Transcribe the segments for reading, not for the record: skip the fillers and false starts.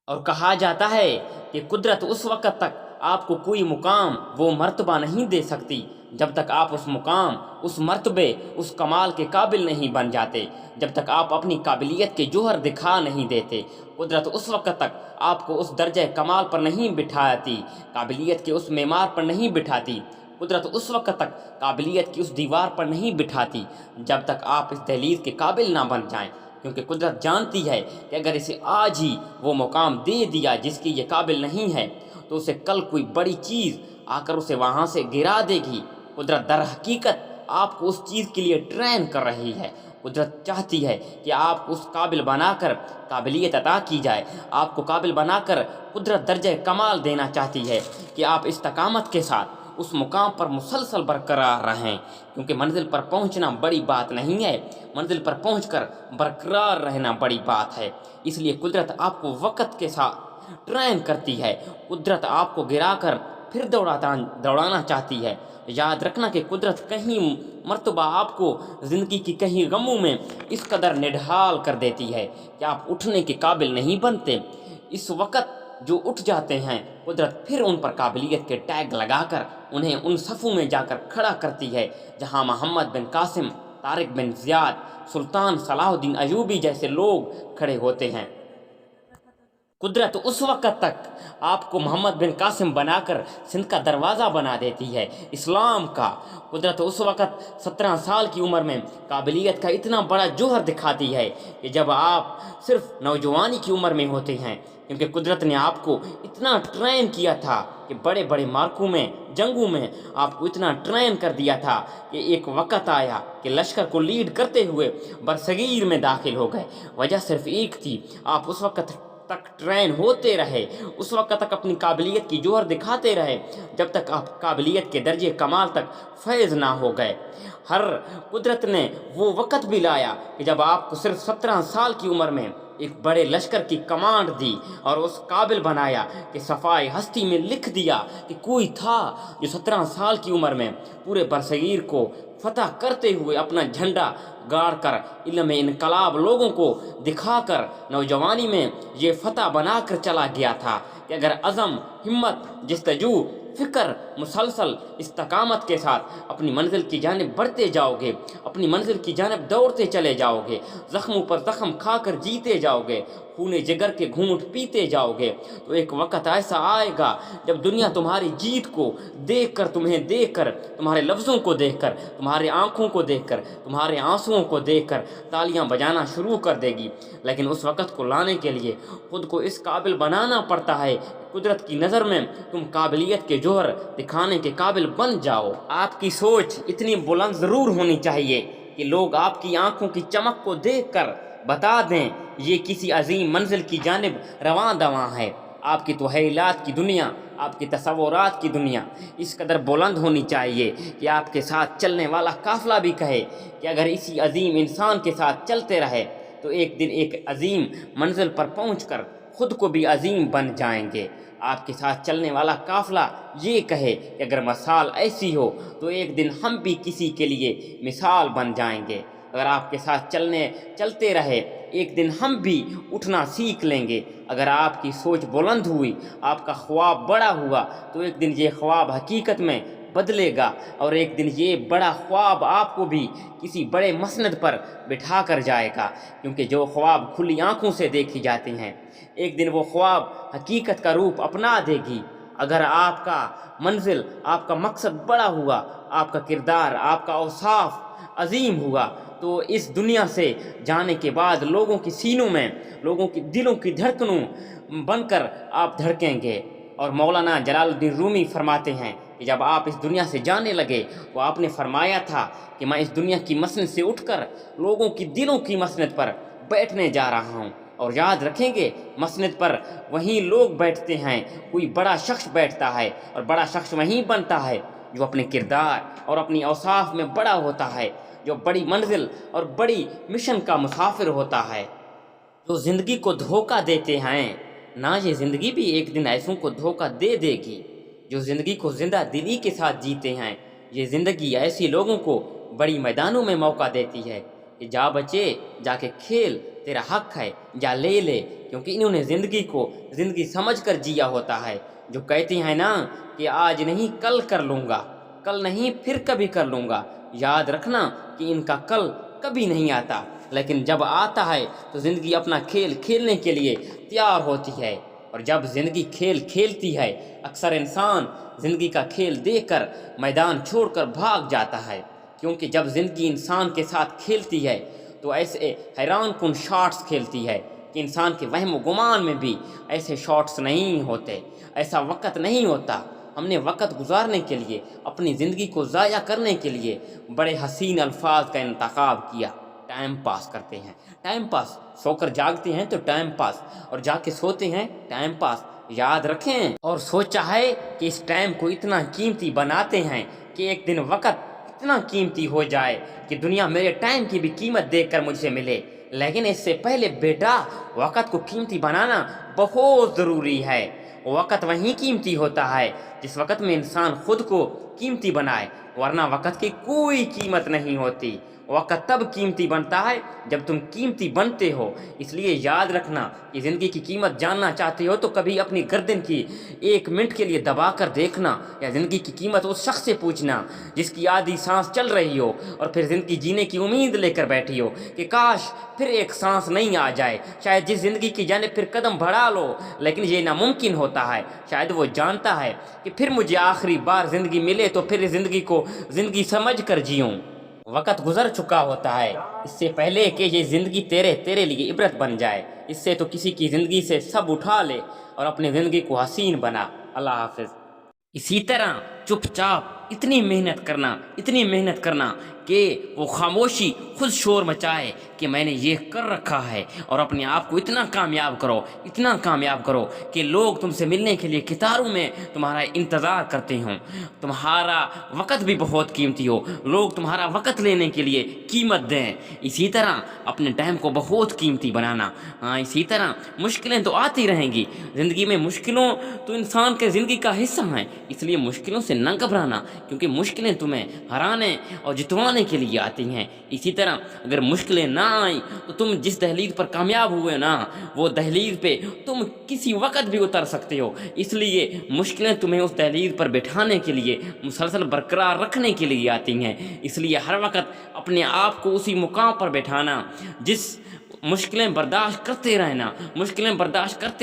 اور کہا جاتا ہے کہ قدرت اس وقت تک آپ کو کوئی مقام وہ مرتبہ نہیں دے سکتی جب تک آپ اس مقام، اس مرتبے، اس کمال کے قابل نہیں بن جاتے، جب تک آپ اپنی قابلیت کے جوہر دکھا نہیں دیتے۔ قدرت اس وقت تک آپ کو اس درجہ کمال پر نہیں بٹھاتی، قابلیت کے اس معیار پر نہیں بٹھاتی۔ قدرت اس وقت تک قابلیت کی اس دیوار پر نہیں بٹھاتی جب تک آپ اس دہلیز کے قابل نہ بن جائیں، کیونکہ قدرت جانتی ہے کہ اگر اسے آج ہی وہ مقام دے دیا جس کی یہ قابل نہیں ہے تو اسے کل کوئی بڑی چیز آ کر اسے وہاں سے گرا دے گی۔ قدرت در حقیقت آپ کو اس چیز کے لیے ٹرین کر رہی ہے۔ قدرت چاہتی ہے کہ آپ کو اس قابل بنا کر قابلیت عطا کی جائے، آپ کو قابل بنا کر قدرت درجہ کمال دینا چاہتی ہے کہ آپ استقامت کے ساتھ اس مقام پر مسلسل برقرار رہیں، کیونکہ منزل پر پہنچنا بڑی بات نہیں ہے، منزل پر پہنچ کر برقرار رہنا بڑی بات ہے۔ اس لیے قدرت آپ کو وقت کے ساتھ ٹرین کرتی ہے، قدرت آپ کو گرا کر پھر دوڑانا چاہتی ہے۔ یاد رکھنا کہ قدرت کہیں مرتبہ آپ کو زندگی کی کہیں غموں میں اس قدر نڈھال کر دیتی ہے کہ آپ اٹھنے کے قابل نہیں بنتے۔ اس وقت جو اٹھ جاتے ہیں قدرت پھر ان پر قابلیت کے ٹیگ لگا کر انہیں ان صفوں میں جا کر کھڑا کرتی ہے جہاں محمد بن قاسم، طارق بن زیاد، سلطان صلاح الدین ایوبی جیسے لوگ کھڑے ہوتے ہیں۔ قدرت اس وقت تک آپ کو محمد بن قاسم بنا کر سندھ کا دروازہ بنا دیتی ہے اسلام کا۔ قدرت اس وقت 17 سال کی عمر میں قابلیت کا اتنا بڑا جوہر دکھاتی ہے کہ جب آپ صرف نوجوانی کی عمر میں ہوتے ہیں، کیونکہ قدرت نے آپ کو اتنا ٹرین کیا تھا کہ بڑے بڑے مارکوں میں، جنگوں میں آپ کو اتنا ٹرین کر دیا تھا کہ ایک وقت آیا کہ لشکر کو لیڈ کرتے ہوئے برصغیر میں داخل ہو گئے۔ وجہ صرف ایک تھی، آپ اس وقت تک ٹرین ہوتے رہے، اس وقت تک اپنی قابلیت کی جوہر دکھاتے رہے جب تک آپ قابلیت کے درجے کمال تک فیض نہ ہو گئے۔ قدرت نے وہ وقت بھی لایا کہ جب آپ کو صرف 17 سال کی عمر میں ایک بڑے لشکر کی کمانڈ دی اور اس قابل بنایا کہ صفائے ہستی میں لکھ دیا کہ کوئی تھا جو 17 سال کی عمر میں پورے برصغیر کو فتح کرتے ہوئے اپنا جھنڈا گاڑ کر علم انقلاب لوگوں کو دکھا کر نوجوانی میں یہ فتح بنا کر چلا گیا تھا کہ اگر عزم، ہمت، جستجو، فکر، مسلسل استقامت کے ساتھ اپنی منزل کی جانب بڑھتے جاؤ گے، اپنی منزل کی جانب دوڑتے چلے جاؤ گے، زخموں پر زخم کھا کر جیتے جاؤ گے، خون جگر کے گھونٹ پیتے جاؤ گے، تو ایک وقت ایسا آئے گا جب دنیا تمہاری جیت کو دیکھ کر، تمہیں دیکھ کر، تمہارے لفظوں کو دیکھ کر، تمہارے آنکھوں کو دیکھ کر، تمہارے آنسوؤں کو دیکھ کر تالیاں بجانا شروع کر دے گی۔ لیکن اس وقت کو لانے کے لیے خود کو اس قابل بنانا پڑتا ہے، قدرت کی نظر میں تم قابلیت کے جوہر دکھانے کے قابل بن جاؤ۔ آپ کی سوچ اتنی بلند ضرور ہونی چاہیے کہ لوگ آپ کی آنکھوں کی چمک کو دیکھ کر بتا دیں یہ کسی عظیم منزل کی جانب رواں دواں ہے۔ آپ کی توہیلات کی دنیا، آپ کی تصورات کی دنیا اس قدر بلند ہونی چاہیے کہ آپ کے ساتھ چلنے والا قافلہ بھی کہے کہ اگر اسی عظیم انسان کے ساتھ چلتے رہے تو ایک دن ایک عظیم منزل پر پہنچ کر خود کو بھی عظیم بن جائیں گے۔ آپ کے ساتھ چلنے والا قافلہ یہ کہے کہ اگر مثال ایسی ہو تو ایک دن ہم بھی کسی کے لیے مثال بن جائیں گے۔ اگر آپ کے ساتھ چلتے رہے ایک دن ہم بھی اٹھنا سیکھ لیں گے۔ اگر آپ کی سوچ بلند ہوئی، آپ کا خواب بڑا ہوا تو ایک دن یہ خواب حقیقت میں بدلے گا، اور ایک دن یہ بڑا خواب آپ کو بھی کسی بڑے مسند پر بٹھا کر جائے گا، کیونکہ جو خواب کھلی آنکھوں سے دیکھی جاتے ہیں ایک دن وہ خواب حقیقت کا روپ اپنا دے گی۔ اگر آپ کا منزل، آپ کا مقصد بڑا ہوا، آپ کا کردار، آپ کا اوصاف عظیم ہوا تو اس دنیا سے جانے کے بعد لوگوں کی سینوں میں، لوگوں کی دلوں کی دھڑکنوں بن کر آپ دھڑکیں گے۔ اور مولانا جلال الدین رومی فرماتے ہیں کہ جب آپ اس دنیا سے جانے لگے تو آپ نے فرمایا تھا کہ میں اس دنیا کی مسند سے اٹھ کر لوگوں کی دلوں کی مسند پر بیٹھنے جا رہا ہوں۔ اور یاد رکھیں گے مسند پر وہیں لوگ بیٹھتے ہیں، کوئی بڑا شخص بیٹھتا ہے، اور بڑا شخص وہیں بنتا ہے جو اپنے کردار اور اپنی اوصاف میں بڑا ہوتا ہے، جو بڑی منزل اور بڑی مشن کا مسافر ہوتا ہے۔ جو زندگی کو دھوکہ دیتے ہیں نہ، یہ زندگی بھی ایک دن ایسوں کو دھوکہ دے دے گی۔ جو زندگی کو زندہ دلی کے ساتھ جیتے ہیں، یہ زندگی ایسی لوگوں کو بڑی میدانوں میں موقع دیتی ہے کہ جا بچے، جا کے کھیل، تیرا حق ہے، جا لے لے، کیونکہ انہوں نے زندگی کو زندگی سمجھ کر جیا ہوتا ہے۔ جو کہتی ہیں نا کہ آج نہیں کل کر لوں گا، کل نہیں پھر کبھی کر لوں گا، یاد رکھنا کہ ان کا کل کبھی نہیں آتا، لیکن جب آتا ہے تو زندگی اپنا کھیل کھیلنے کے لیے تیار ہوتی ہے۔ اور جب زندگی کھیل کھیلتی ہے، اکثر انسان زندگی کا کھیل دیکھ کر میدان چھوڑ کر بھاگ جاتا ہے، کیونکہ جب زندگی انسان کے ساتھ کھیلتی ہے تو ایسے حیران کن شاٹس کھیلتی ہے کہ انسان کے وہم و گمان میں بھی ایسے شاٹس نہیں ہوتے، ایسا وقت نہیں ہوتا۔ ہم نے وقت گزارنے کے لیے، اپنی زندگی کو ضائع کرنے کے لیے بڑے حسین الفاظ کا انتخاب کیا۔ ٹائم پاس کرتے ہیں، ٹائم پاس، سو کر جاگتے ہیں تو ٹائم پاس، اور جا کے سوتے ہیں ٹائم پاس، یاد رکھیں۔ اور سوچا ہے کہ اس ٹائم کو اتنا قیمتی بناتے ہیں کہ ایک دن وقت اتنا قیمتی ہو جائے کہ دنیا میرے ٹائم کی بھی قیمت دیکھ کر مجھ سے ملے۔ لیکن اس سے پہلے بیٹا وقت کو قیمتی بنانا بہت ضروری ہے۔ وقت وہیں قیمتی ہوتا ہے جس وقت میں انسان خود کو قیمتی بنائے، ورنہ وقت کی کوئی قیمت نہیں ہوتی۔ وقت تب قیمتی بنتا ہے جب تم قیمتی بنتے ہو۔ اس لیے یاد رکھنا کہ زندگی کی قیمت جاننا چاہتے ہو تو کبھی اپنی گردن کی 1 منٹ کے لیے دبا کر دیکھنا، یا زندگی کی قیمت اس شخص سے پوچھنا جس کی آدھی سانس چل رہی ہو اور پھر زندگی جینے کی امید لے کر بیٹھی ہو کہ کاش پھر ایک سانس نہیں آ جائے، شاید جس زندگی کی جانب پھر قدم بڑھا لو، لیکن یہ ناممکن ہوتا ہے۔ شاید وہ جانتا ہے کہ پھر مجھے آخری بار زندگی ملے تو پھر اس زندگی کو زندگی سمجھ کر جیوں۔ وقت گزر چکا ہوتا ہے اس سے پہلے کہ یہ زندگی تیرے لیے عبرت بن جائے۔ اس سے تو کسی کی زندگی سے سب اٹھا لے اور اپنی زندگی کو حسین بنا۔ اللہ حافظ۔ اسی طرح چپ چاپ اتنی محنت کرنا کہ وہ خاموشی خود شور مچائے کہ میں نے یہ کر رکھا ہے، اور اپنے آپ کو اتنا کامیاب کرو کہ لوگ تم سے ملنے کے لیے قطاروں میں تمہارا انتظار کرتے ہوں۔ تمہارا وقت بھی بہت قیمتی ہو، لوگ تمہارا وقت لینے کے لیے قیمت دیں۔ اسی طرح اپنے ٹائم کو بہت قیمتی بنانا۔ اسی طرح مشکلیں تو آتی رہیں گی زندگی میں، مشکلوں تو انسان کے زندگی کا حصہ ہیں، اس لیے مشکلوں سے نہ گھبرانا، کیونکہ مشکلیں تمہیں ہرانے اور جتوانے کے لیے آتی ہیں۔ اسی طرح اگر مشکلیں نہ آئیں تو تم جس دہلیز پر کامیاب ہوئے نا، وہ دہلیز پہ تم کسی وقت بھی اتر سکتے ہو۔ اس لیے مشکلیں تمہیں اس دہلیز پر بٹھانے کے لیے، مسلسل برقرار رکھنے کے لیے آتی ہیں۔ اس لیے ہر وقت اپنے آپ کو اسی مقام پر بٹھانا، مشکلیں برداشت کرتے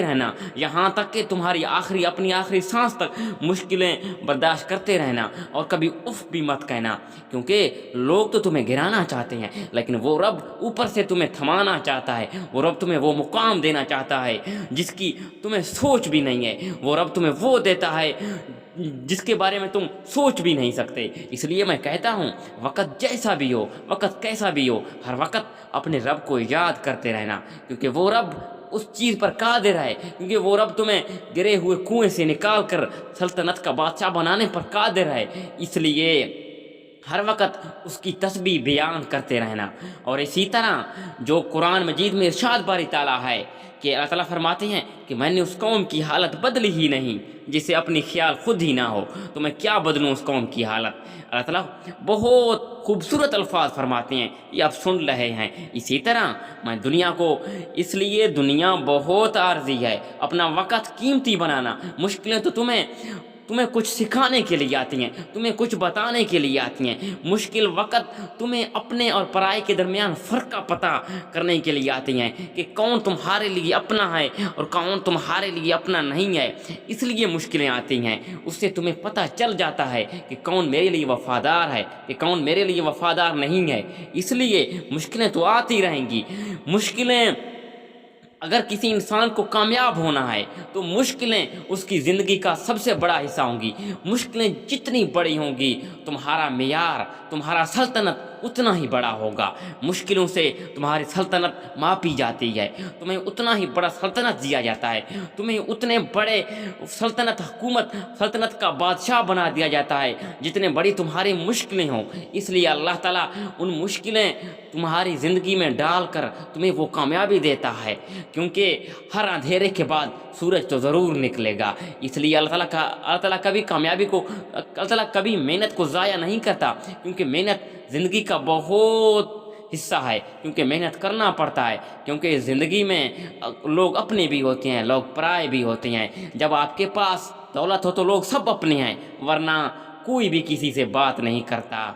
رہنا یہاں تک کہ تمہاری اپنی آخری سانس تک مشکلیں برداشت کرتے رہنا، اور کبھی اف بھی مت کہنا، کیونکہ لوگ تو تمہیں گرانا چاہتے ہیں لیکن وہ رب اوپر سے تمہیں تھمانا چاہتا ہے۔ وہ رب تمہیں وہ مقام دینا چاہتا ہے جس کی تمہیں سوچ بھی نہیں ہے۔ وہ رب تمہیں وہ دیتا ہے جس کے بارے میں تم سوچ بھی نہیں سکتے۔ اس لیے میں کہتا ہوں وقت جیسا بھی ہو، وقت کیسا بھی ہو، ہر وقت اپنے رب کو یاد کرتے رہنا، کیونکہ وہ رب اس چیز پر قادر ہے، کیونکہ وہ رب تمہیں گرے ہوئے کنویں سے نکال کر سلطنت کا بادشاہ بنانے پر قادر ہے۔ اس لیے ہر وقت اس کی تسبیح بیان کرتے رہنا۔ اور اسی طرح جو قرآن مجید میں ارشاد باری تعالیٰ ہے کہ اللہ تعالیٰ فرماتے ہیں کہ میں نے اس قوم کی حالت بدلی ہی نہیں جسے اپنی خیال خود ہی نہ ہو، تو میں کیا بدلوں اس قوم کی حالت۔ اللہ تعالیٰ بہت خوبصورت الفاظ فرماتے ہیں، یہ آپ سن رہے ہیں۔ اسی طرح میں دنیا کو، اس لیے دنیا بہت عارضی ہے، اپنا وقت قیمتی بنانا۔ مشکلیں تو تمہیں کچھ سکھانے کے لیے آتی ہیں، تمہیں کچھ بتانے کے لیے آتی ہیں۔ مشکل وقت تمہیں اپنے اور پرائے کے درمیان فرق کا پتہ کرنے کے لیے آتی ہیں کہ کون تمہارے لیے اپنا ہے اور کون تمہارے لیے اپنا نہیں ہے۔ اس لیے مشکلیں آتی ہیں، اس سے تمہیں پتہ چل جاتا ہے کہ کون میرے لیے وفادار ہے کہ کون میرے لیے وفادار نہیں ہے۔ اس لیے مشکلیں تو آتی رہیں گی۔ مشکلیں، اگر کسی انسان کو کامیاب ہونا ہے تو مشکلیں اس کی زندگی کا سب سے بڑا حصہ ہوں گی۔ مشکلیں جتنی بڑی ہوں گی تمہارا معیار، تمہارا سلطنت اتنا ہی بڑا ہوگا۔ مشکلوں سے تمہاری سلطنت ماپی جاتی ہے، تمہیں اتنا ہی بڑا سلطنت دیا جاتا ہے، تمہیں اتنے بڑے سلطنت کا بادشاہ بنا دیا جاتا ہے جتنے بڑی تمہاری مشکلیں ہوں۔ اس لیے اللہ تعالیٰ ان مشکلیں تمہاری زندگی میں ڈال کر تمہیں وہ کامیابی دیتا ہے، کیونکہ ہر اندھیرے کے بعد سورج تو ضرور نکلے گا۔ اس لیے اللہ تعالیٰ کبھی محنت کو ضائع نہیں کرتا، کیونکہ محنت زندگی کا بہت حصہ ہے، کیونکہ محنت کرنا پڑتا ہے، کیونکہ زندگی میں لوگ اپنے بھی ہوتے ہیں، لوگ پرائے بھی ہوتے ہیں۔ جب آپ کے پاس دولت ہو تو لوگ سب اپنے ہیں، ورنہ کوئی بھی کسی سے بات نہیں کرتا۔